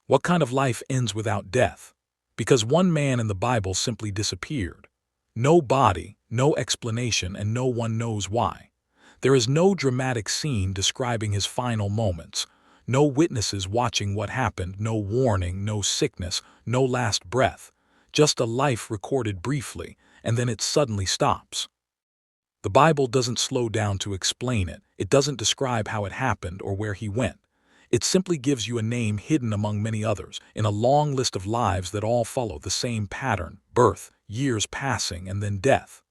What kind of life ends without death? Because one man in the Bible simply disappeared. No body, no explanation, and no one knows why. There is no dramatic scene describing his final moments, no witnesses watching what happened, no warning, no sickness, no last breath, just a life recorded briefly, and then it suddenly stops. The Bible doesn't slow down to explain it. It doesn't describe how it happened or where he went. It simply gives you a name hidden among many others, in a long list of lives that all follow the same pattern: birth, years passing, and then death.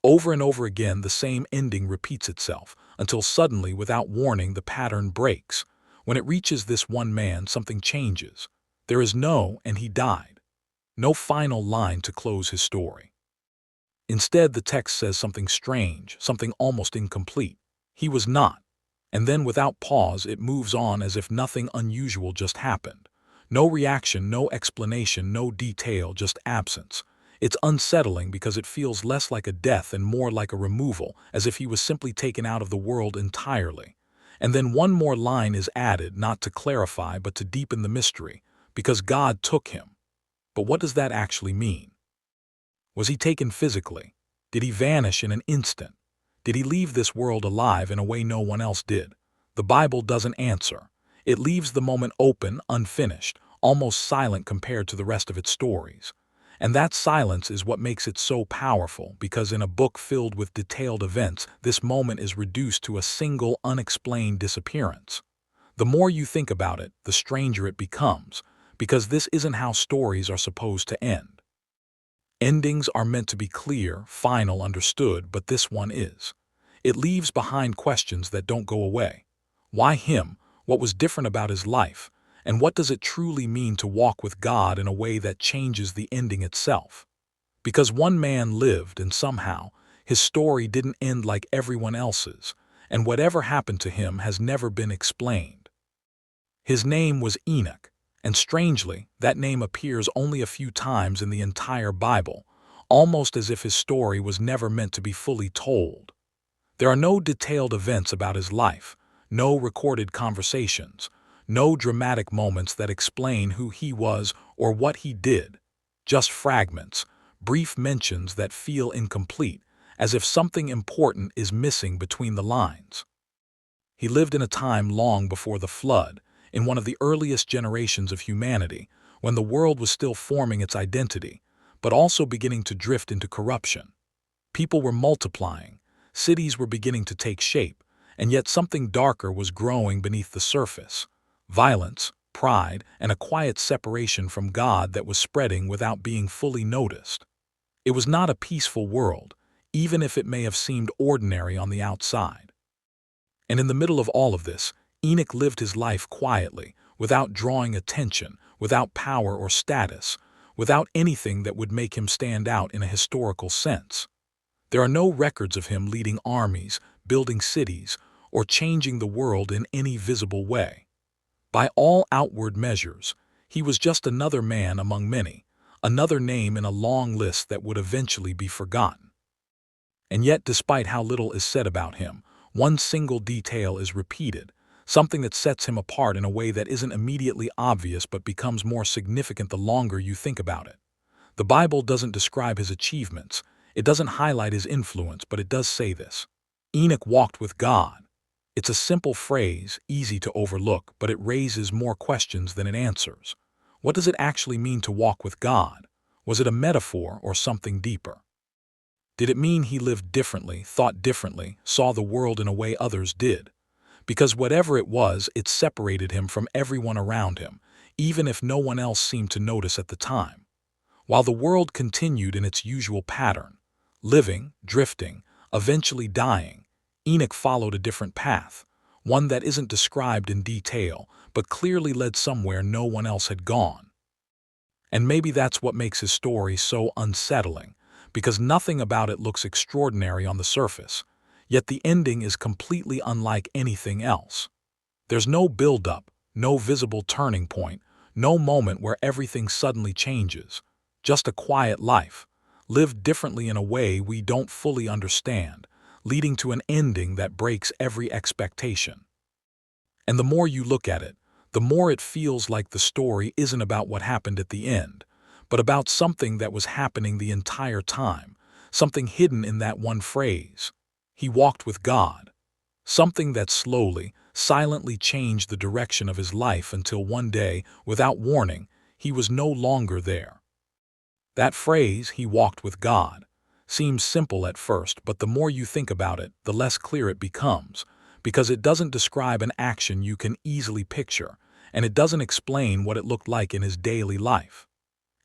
Over and over again, the same ending repeats itself, until suddenly, without warning, the pattern breaks. When it reaches this one man, something changes. There is no "and he died." No final line to close his story. Instead, the text says something strange, something almost incomplete. He was not. And then, without pause, it moves on as if nothing unusual just happened. No reaction, no explanation, no detail, just absence. It's unsettling because it feels less like a death and more like a removal, as if he was simply taken out of the world entirely. And then one more line is added, not to clarify but to deepen the mystery, because God took him. But what does that actually mean? Was he taken physically? Did he vanish in an instant? Did he leave this world alive in a way no one else did? The Bible doesn't answer. It leaves the moment open, unfinished, almost silent compared to the rest of its stories. And that silence is what makes it so powerful, because in a book filled with detailed events, this moment is reduced to a single unexplained disappearance. The more you think about it, the stranger it becomes, because this isn't how stories are supposed to end. Endings are meant to be clear, final, understood, but this one is. It leaves behind questions that don't go away. Why him? What was different about his life? And what does it truly mean to walk with God in a way that changes the ending itself? Because one man lived, and somehow, his story didn't end like everyone else's, and whatever happened to him has never been explained. His name was Enoch. And strangely, that name appears only a few times in the entire Bible, almost as if his story was never meant to be fully told. There are no detailed events about his life, no recorded conversations, no dramatic moments that explain who he was or what he did, just fragments, brief mentions that feel incomplete, as if something important is missing between the lines. He lived in a time long before the flood, in one of the earliest generations of humanity, when the world was still forming its identity, but also beginning to drift into corruption. People were multiplying, cities were beginning to take shape, and yet something darker was growing beneath the surface: violence, pride, and a quiet separation from God that was spreading without being fully noticed. It was not a peaceful world, even if it may have seemed ordinary on the outside. And in the middle of all of this, Enoch lived his life quietly, without drawing attention, without power or status, without anything that would make him stand out in a historical sense. There are no records of him leading armies, building cities, or changing the world in any visible way. By all outward measures, he was just another man among many, another name in a long list that would eventually be forgotten. And yet, despite how little is said about him, one single detail is repeated, something that sets him apart in a way that isn't immediately obvious but becomes more significant the longer you think about it. The Bible doesn't describe his achievements, it doesn't highlight his influence, but it does say this: Enoch walked with God. It's a simple phrase, easy to overlook, but it raises more questions than it answers. What does it actually mean to walk with God? Was it a metaphor or something deeper? Did it mean he lived differently, thought differently, saw the world in a way others did? Because whatever it was, it separated him from everyone around him, even if no one else seemed to notice at the time. While the world continued in its usual pattern, living, drifting, eventually dying, Enoch followed a different path, one that isn't described in detail, but clearly led somewhere no one else had gone. And maybe that's what makes his story so unsettling, because nothing about it looks extraordinary on the surface. Yet the ending is completely unlike anything else. There's no build-up, no visible turning point, no moment where everything suddenly changes. Just a quiet life, lived differently in a way we don't fully understand, leading to an ending that breaks every expectation. And the more you look at it, the more it feels like the story isn't about what happened at the end, but about something that was happening the entire time, something hidden in that one phrase. He walked with God. Something that slowly, silently changed the direction of his life until one day, without warning, he was no longer there. That phrase, "he walked with God," seems simple at first, but the more you think about it, the less clear it becomes, because it doesn't describe an action you can easily picture, and it doesn't explain what it looked like in his daily life.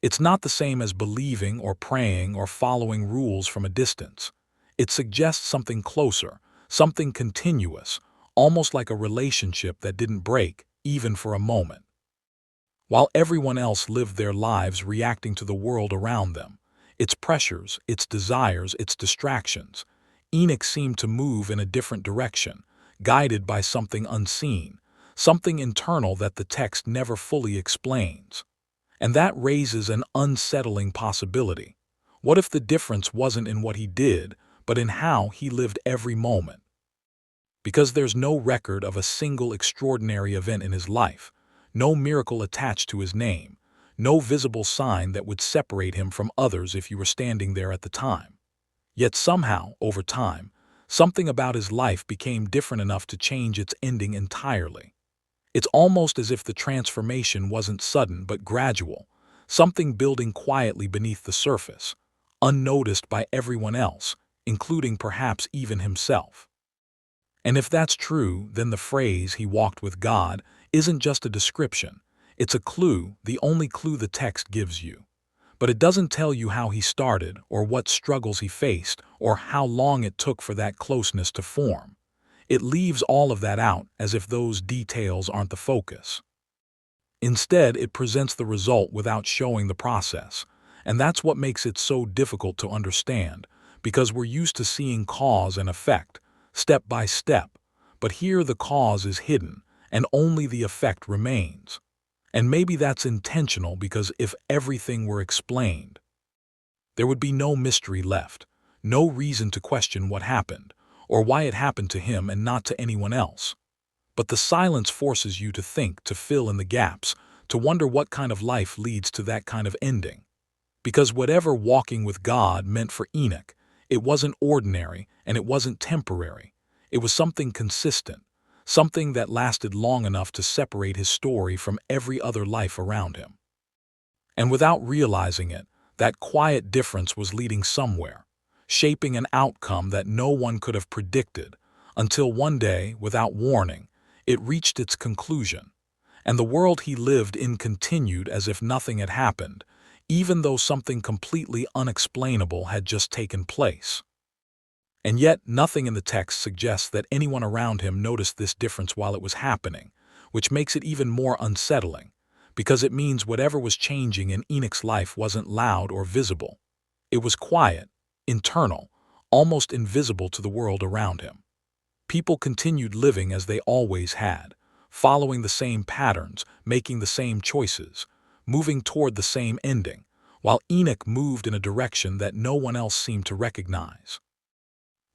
It's not the same as believing or praying or following rules from a distance. It suggests something closer, something continuous, almost like a relationship that didn't break, even for a moment. While everyone else lived their lives reacting to the world around them, its pressures, its desires, its distractions, Enoch seemed to move in a different direction, guided by something unseen, something internal that the text never fully explains. And that raises an unsettling possibility. What if the difference wasn't in what he did, but in how he lived every moment? Because there's no record of a single extraordinary event in his life, no miracle attached to his name, no visible sign that would separate him from others if you were standing there at the time. Yet somehow, over time, something about his life became different enough to change its ending entirely. It's almost as if the transformation wasn't sudden but gradual, something building quietly beneath the surface, unnoticed by everyone else, including perhaps even himself. And if that's true, then the phrase, "he walked with God," isn't just a description. It's a clue, the only clue the text gives you. But it doesn't tell you how he started, or what struggles he faced, or how long it took for that closeness to form. It leaves all of that out, as if those details aren't the focus. Instead, it presents the result without showing the process. And that's what makes it so difficult to understand, because we're used to seeing cause and effect, step by step. But here the cause is hidden, and only the effect remains. And maybe that's intentional, because if everything were explained, there would be no mystery left, no reason to question what happened, or why it happened to him and not to anyone else. But the silence forces you to think, to fill in the gaps, to wonder what kind of life leads to that kind of ending. Because whatever walking with God meant for Enoch, it wasn't ordinary and it wasn't temporary. It was something consistent, something that lasted long enough to separate his story from every other life around him. And without realizing it, that quiet difference was leading somewhere, shaping an outcome that no one could have predicted, until one day, without warning, it reached its conclusion, and the world he lived in continued as if nothing had happened, even though something completely unexplainable had just taken place. And yet, nothing in the text suggests that anyone around him noticed this difference while it was happening, which makes it even more unsettling, because it means whatever was changing in Enoch's life wasn't loud or visible. It was quiet, internal, almost invisible to the world around him. People continued living as they always had, following the same patterns, making the same choices, moving toward the same ending, while Enoch moved in a direction that no one else seemed to recognize.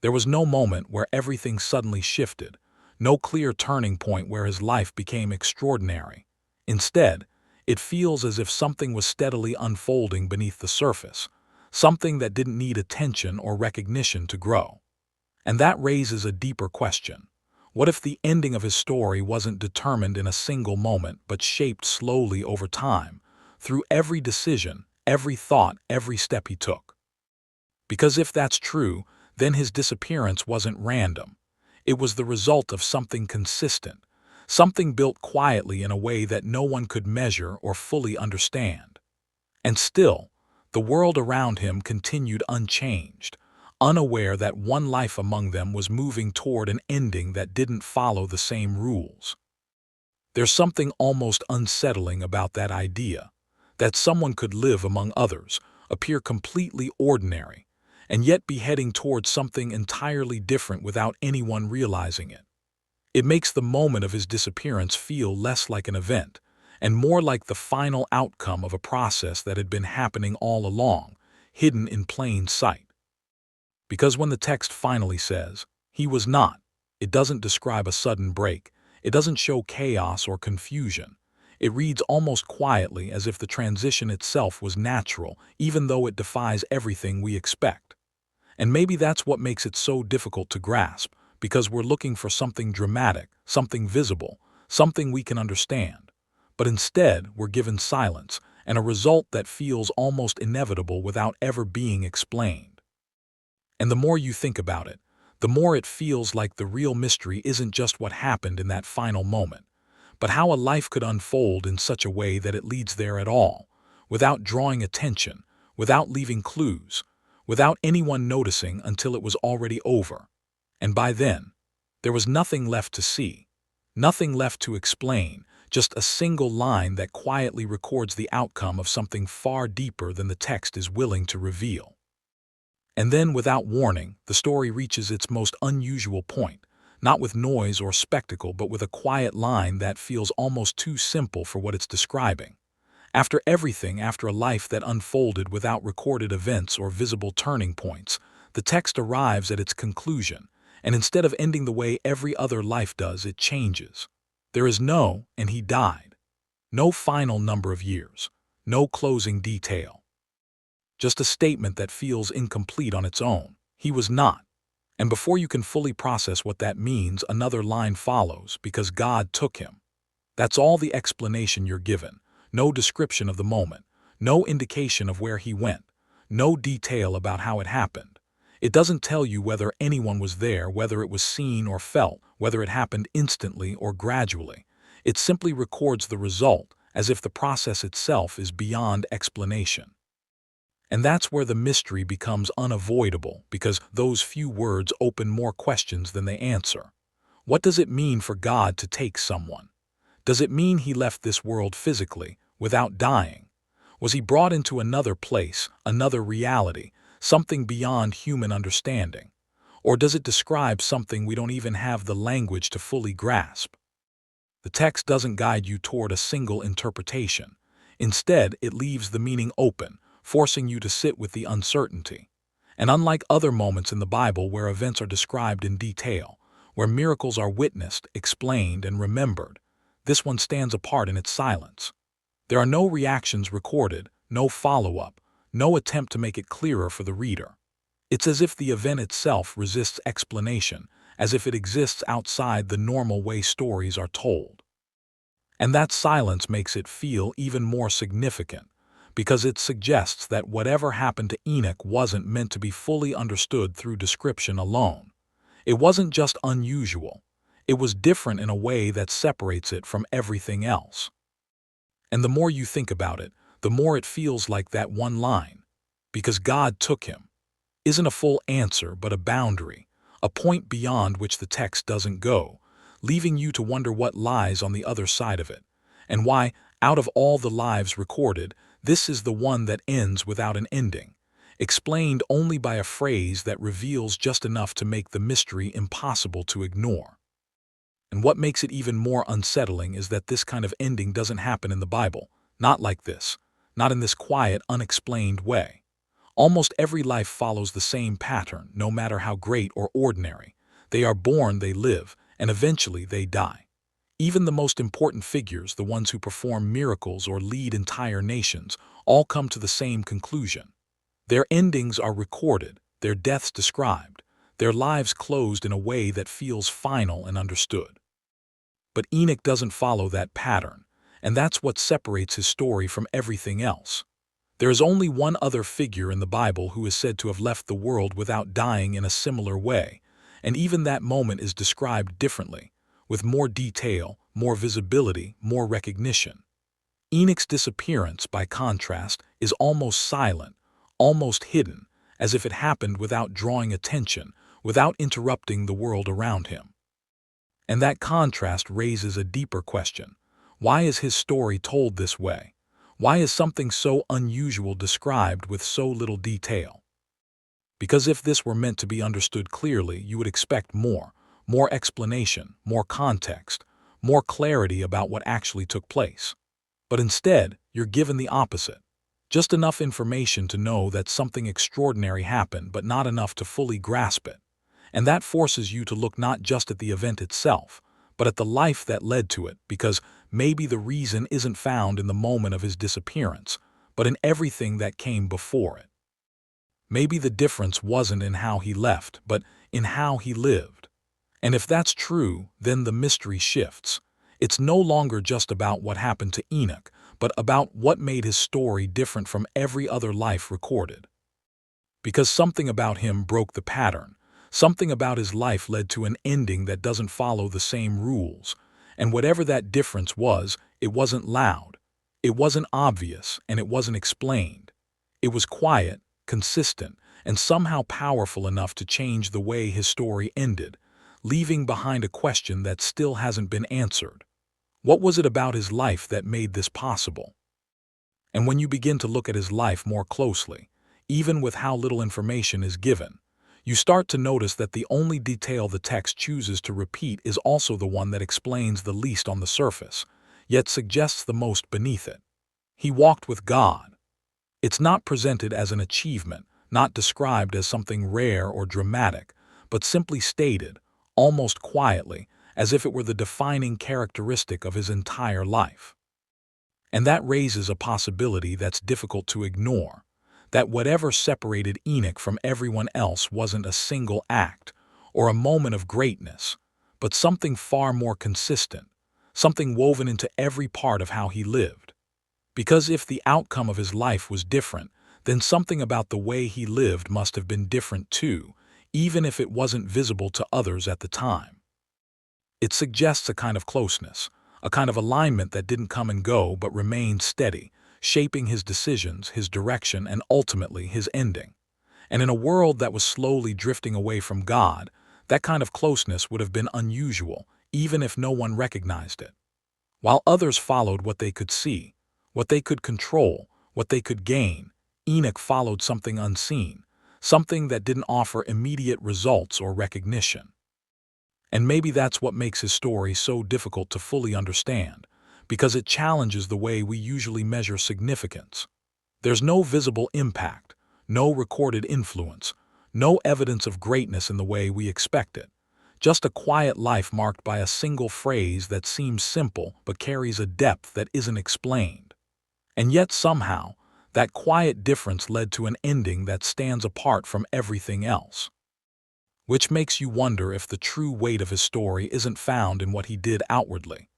There was no moment where everything suddenly shifted, no clear turning point where his life became extraordinary. Instead, it feels as if something was steadily unfolding beneath the surface, something that didn't need attention or recognition to grow. And that raises a deeper question. What if the ending of his story wasn't determined in a single moment, but shaped slowly over time, through every decision, every thought, every step he took? Because if that's true, then his disappearance wasn't random. It was the result of something consistent, something built quietly in a way that no one could measure or fully understand. And still, the world around him continued unchanged, unaware that one life among them was moving toward an ending that didn't follow the same rules. There's something almost unsettling about that idea, that someone could live among others, appear completely ordinary, and yet be heading toward something entirely different without anyone realizing it. It makes the moment of his disappearance feel less like an event, and more like the final outcome of a process that had been happening all along, hidden in plain sight. Because when the text finally says, "he was not," it doesn't describe a sudden break. It doesn't show chaos or confusion. It reads almost quietly, as if the transition itself was natural, even though it defies everything we expect. And maybe that's what makes it so difficult to grasp, because we're looking for something dramatic, something visible, something we can understand. But instead, we're given silence, and a result that feels almost inevitable without ever being explained. And the more you think about it, the more it feels like the real mystery isn't just what happened in that final moment, but how a life could unfold in such a way that it leads there at all, without drawing attention, without leaving clues, without anyone noticing until it was already over. And by then, there was nothing left to see, nothing left to explain, just a single line that quietly records the outcome of something far deeper than the text is willing to reveal. And then, without warning, the story reaches its most unusual point, not with noise or spectacle, but with a quiet line that feels almost too simple for what it's describing. After everything, after a life that unfolded without recorded events or visible turning points, the text arrives at its conclusion, and instead of ending the way every other life does, it changes. There is no, and he died. No final number of years, no closing detail. Just a statement that feels incomplete on its own. He was not. And before you can fully process what that means, another line follows, because God took him. That's all the explanation you're given. No description of the moment, no indication of where he went, no detail about how it happened. It doesn't tell you whether anyone was there, whether it was seen or felt, whether it happened instantly or gradually. It simply records the result, as if the process itself is beyond explanation. And that's where the mystery becomes unavoidable, because those few words open more questions than they answer. What does it mean for God to take someone? Does it mean he left this world physically, without dying? Was he brought into another place, another reality, something beyond human understanding? Or does it describe something we don't even have the language to fully grasp? The text doesn't guide you toward a single interpretation. Instead, it leaves the meaning open, forcing you to sit with the uncertainty. And unlike other moments in the Bible where events are described in detail, where miracles are witnessed, explained, and remembered, this one stands apart in its silence. There are no reactions recorded, no follow-up, no attempt to make it clearer for the reader. It's as if the event itself resists explanation, as if it exists outside the normal way stories are told. And that silence makes it feel even more significant, because it suggests that whatever happened to Enoch wasn't meant to be fully understood through description alone. It wasn't just unusual. It was different in a way that separates it from everything else. And the more you think about it, the more it feels like that one line, because God took him, isn't a full answer but a boundary, a point beyond which the text doesn't go, leaving you to wonder what lies on the other side of it, and why, out of all the lives recorded, this is the one that ends without an ending, explained only by a phrase that reveals just enough to make the mystery impossible to ignore. And what makes it even more unsettling is that this kind of ending doesn't happen in the Bible, not like this, not in this quiet, unexplained way. Almost every life follows the same pattern, no matter how great or ordinary. They are born, they live, and eventually they die. Even the most important figures, the ones who perform miracles or lead entire nations, all come to the same conclusion. Their endings are recorded, their deaths described, their lives closed in a way that feels final and understood. But Enoch doesn't follow that pattern, and that's what separates his story from everything else. There is only one other figure in the Bible who is said to have left the world without dying in a similar way, and even that moment is described differently, with more detail, more visibility, more recognition. Enoch's disappearance, by contrast, is almost silent, almost hidden, as if it happened without drawing attention, without interrupting the world around him. And that contrast raises a deeper question. Why is his story told this way? Why is something so unusual described with so little detail? Because if this were meant to be understood clearly, you would expect more explanation, more context, more clarity about what actually took place. But instead, you're given the opposite. Just enough information to know that something extraordinary happened, but not enough to fully grasp it. And that forces you to look not just at the event itself, but at the life that led to it, because maybe the reason isn't found in the moment of his disappearance, but in everything that came before it. Maybe the difference wasn't in how he left, but in how he lived. And if that's true, then the mystery shifts. It's no longer just about what happened to Enoch, but about what made his story different from every other life recorded. Because something about him broke the pattern, something about his life led to an ending that doesn't follow the same rules. And whatever that difference was, it wasn't loud, it wasn't obvious, and it wasn't explained. It was quiet, consistent, and somehow powerful enough to change the way his story ended, leaving behind a question that still hasn't been answered. What was it about his life that made this possible? And when you begin to look at his life more closely, even with how little information is given, you start to notice that the only detail the text chooses to repeat is also the one that explains the least on the surface, yet suggests the most beneath it. He walked with God. It's not presented as an achievement, not described as something rare or dramatic, but simply stated, almost quietly, as if it were the defining characteristic of his entire life. And that raises a possibility that's difficult to ignore, that whatever separated Enoch from everyone else wasn't a single act or a moment of greatness, but something far more consistent, something woven into every part of how he lived. Because if the outcome of his life was different, then something about the way he lived must have been different too, even if it wasn't visible to others at the time. It suggests a kind of closeness, a kind of alignment that didn't come and go but remained steady, shaping his decisions, his direction, and ultimately his ending. And in a world that was slowly drifting away from God, that kind of closeness would have been unusual, even if no one recognized it. While others followed what they could see, what they could control, what they could gain, Enoch followed something unseen, something that didn't offer immediate results or recognition. And maybe that's what makes his story so difficult to fully understand, because it challenges the way we usually measure significance. There's no visible impact, no recorded influence, no evidence of greatness in the way we expect it. Just a quiet life marked by a single phrase that seems simple but carries a depth that isn't explained. And yet somehow, that quiet difference led to an ending that stands apart from everything else. Which makes you wonder if the true weight of his story isn't found in what he did outwardly,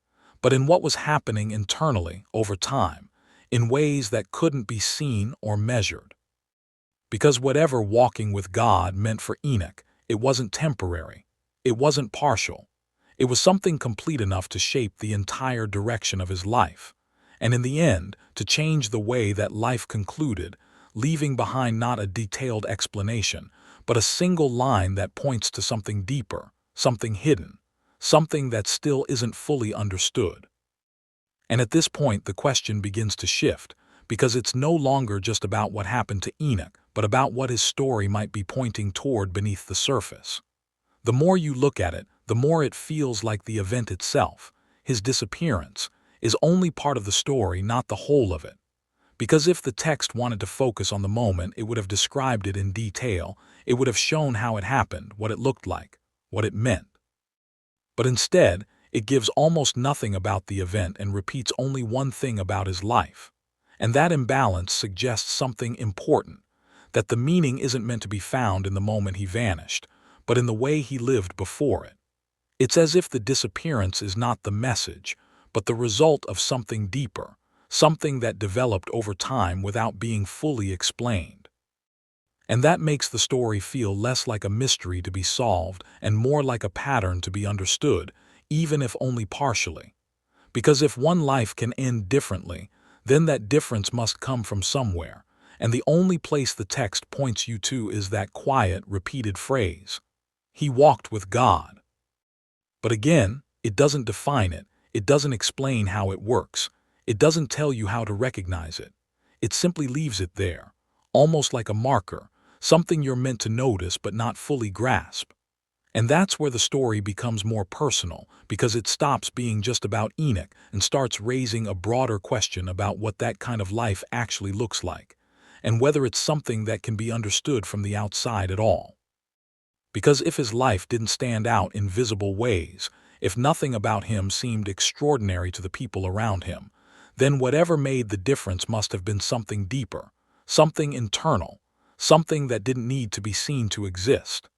but in what was happening internally over time, in ways that couldn't be seen or measured. Because whatever walking with God meant for Enoch, it wasn't temporary, it wasn't partial, it was something complete enough to shape the entire direction of his life, and in the end, to change the way that life concluded, leaving behind not a detailed explanation, but a single line that points to something deeper, something hidden, something that still isn't fully understood. And at this point, the question begins to shift, because it's no longer just about what happened to Enoch, but about what his story might be pointing toward beneath the surface. The more you look at it, the more it feels like the event itself, his disappearance, is only part of the story, not the whole of it. Because if the text wanted to focus on the moment, it would have described it in detail, it would have shown how it happened, what it looked like, what it meant. But instead, it gives almost nothing about the event and repeats only one thing about his life. And that imbalance suggests something important, that the meaning isn't meant to be found in the moment he vanished, but in the way he lived before it. It's as if the disappearance is not the message, but the result of something deeper, something that developed over time without being fully explained. And that makes the story feel less like a mystery to be solved and more like a pattern to be understood, even if only partially. Because if one life can end differently, then that difference must come from somewhere, and the only place the text points you to is that quiet, repeated phrase. He walked with God. But again, it doesn't define it, it doesn't explain how it works, it doesn't tell you how to recognize it. It simply leaves it there, almost like a marker, something you're meant to notice but not fully grasp. And that's where the story becomes more personal, because it stops being just about Enoch and starts raising a broader question about what that kind of life actually looks like, and whether it's something that can be understood from the outside at all. Because if his life didn't stand out in visible ways, if nothing about him seemed extraordinary to the people around him, then whatever made the difference must have been something deeper, something internal, something that didn't need to be seen to exist.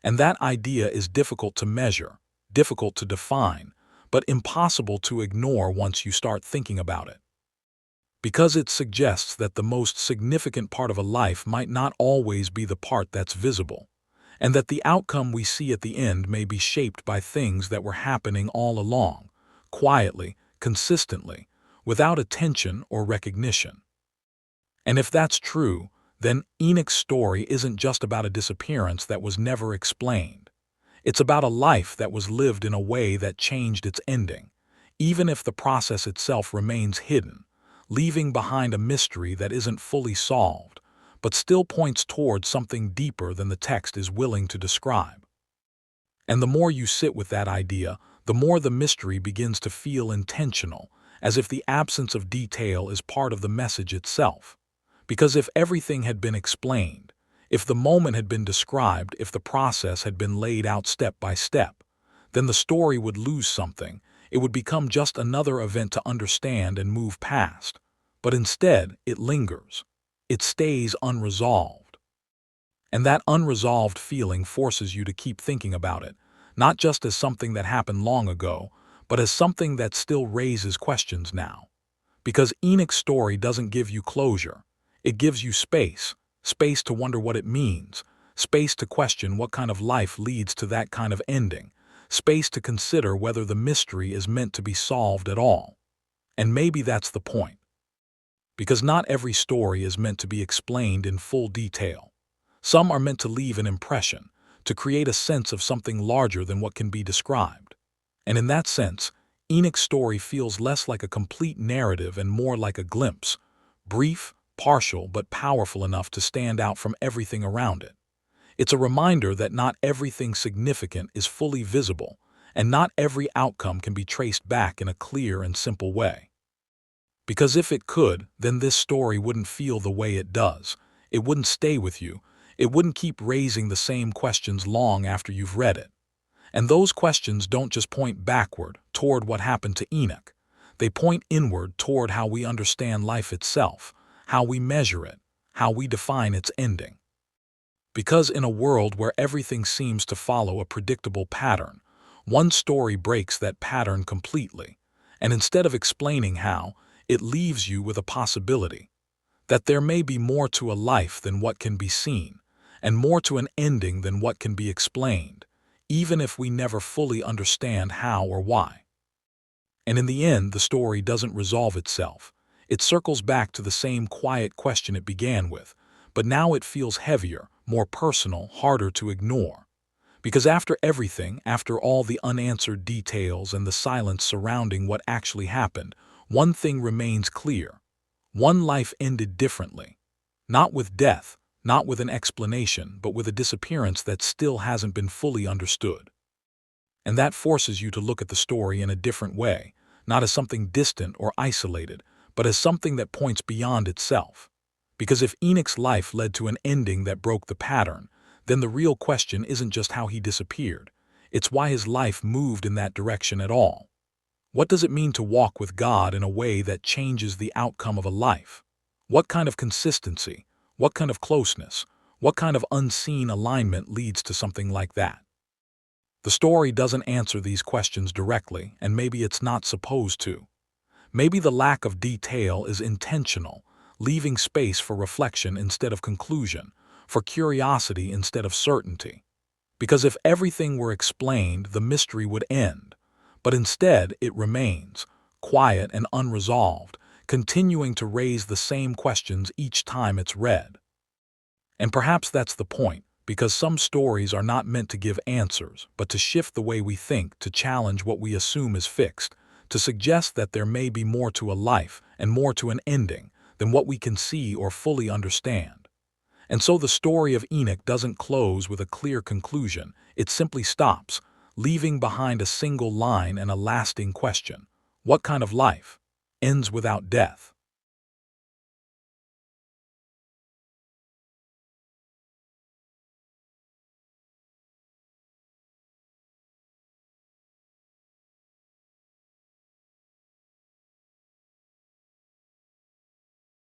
And that idea is difficult to measure, difficult to define, but impossible to ignore once you start thinking about it. Because it suggests that the most significant part of a life might not always be the part that's visible, and that the outcome we see at the end may be shaped by things that were happening all along, quietly, consistently, without attention or recognition. And if that's true, then Enoch's story isn't just about a disappearance that was never explained. It's about a life that was lived in a way that changed its ending, even if the process itself remains hidden, leaving behind a mystery that isn't fully solved, but still points towards something deeper than the text is willing to describe. And the more you sit with that idea, the more the mystery begins to feel intentional, as if the absence of detail is part of the message itself. Because if everything had been explained, if the moment had been described, if the process had been laid out step by step, then the story would lose something. It would become just another event to understand and move past. But instead, it lingers. It stays unresolved. And that unresolved feeling forces you to keep thinking about it, not just as something that happened long ago, but as something that still raises questions now. Because Enoch's story doesn't give you closure. It gives you space, space to wonder what it means, space to question what kind of life leads to that kind of ending, space to consider whether the mystery is meant to be solved at all. And maybe that's the point. Because not every story is meant to be explained in full detail. Some are meant to leave an impression, to create a sense of something larger than what can be described. And in that sense, Enoch's story feels less like a complete narrative and more like a glimpse, brief, partial, but powerful enough to stand out from everything around it. It's a reminder that not everything significant is fully visible, and not every outcome can be traced back in a clear and simple way. Because if it could, then this story wouldn't feel the way it does. It wouldn't stay with you. It wouldn't keep raising the same questions long after you've read it. And those questions don't just point backward, toward what happened to Enoch. They point inward toward how we understand life itself, how we measure it, how we define its ending. Because in a world where everything seems to follow a predictable pattern, one story breaks that pattern completely, and instead of explaining how, it leaves you with a possibility that there may be more to a life than what can be seen, and more to an ending than what can be explained, even if we never fully understand how or why. And in the end, the story doesn't resolve itself. It circles back to the same quiet question it began with, but now it feels heavier, more personal, harder to ignore. Because after everything, after all the unanswered details and the silence surrounding what actually happened, one thing remains clear. One life ended differently. Not with death, not with an explanation, but with a disappearance that still hasn't been fully understood. And that forces you to look at the story in a different way, not as something distant or isolated, but as something that points beyond itself. Because if Enoch's life led to an ending that broke the pattern, then the real question isn't just how he disappeared, it's why his life moved in that direction at all. What does it mean to walk with God in a way that changes the outcome of a life? What kind of consistency, what kind of closeness, what kind of unseen alignment leads to something like that? The story doesn't answer these questions directly, and maybe it's not supposed to. Maybe the lack of detail is intentional, leaving space for reflection instead of conclusion, for curiosity instead of certainty. Because if everything were explained, the mystery would end. But instead, it remains, quiet and unresolved, continuing to raise the same questions each time it's read. And perhaps that's the point, because some stories are not meant to give answers, but to shift the way we think, to challenge what we assume is fixed, to suggest that there may be more to a life and more to an ending than what we can see or fully understand. And so the story of Enoch doesn't close with a clear conclusion, it simply stops, leaving behind a single line and a lasting question. What kind of life ends without death?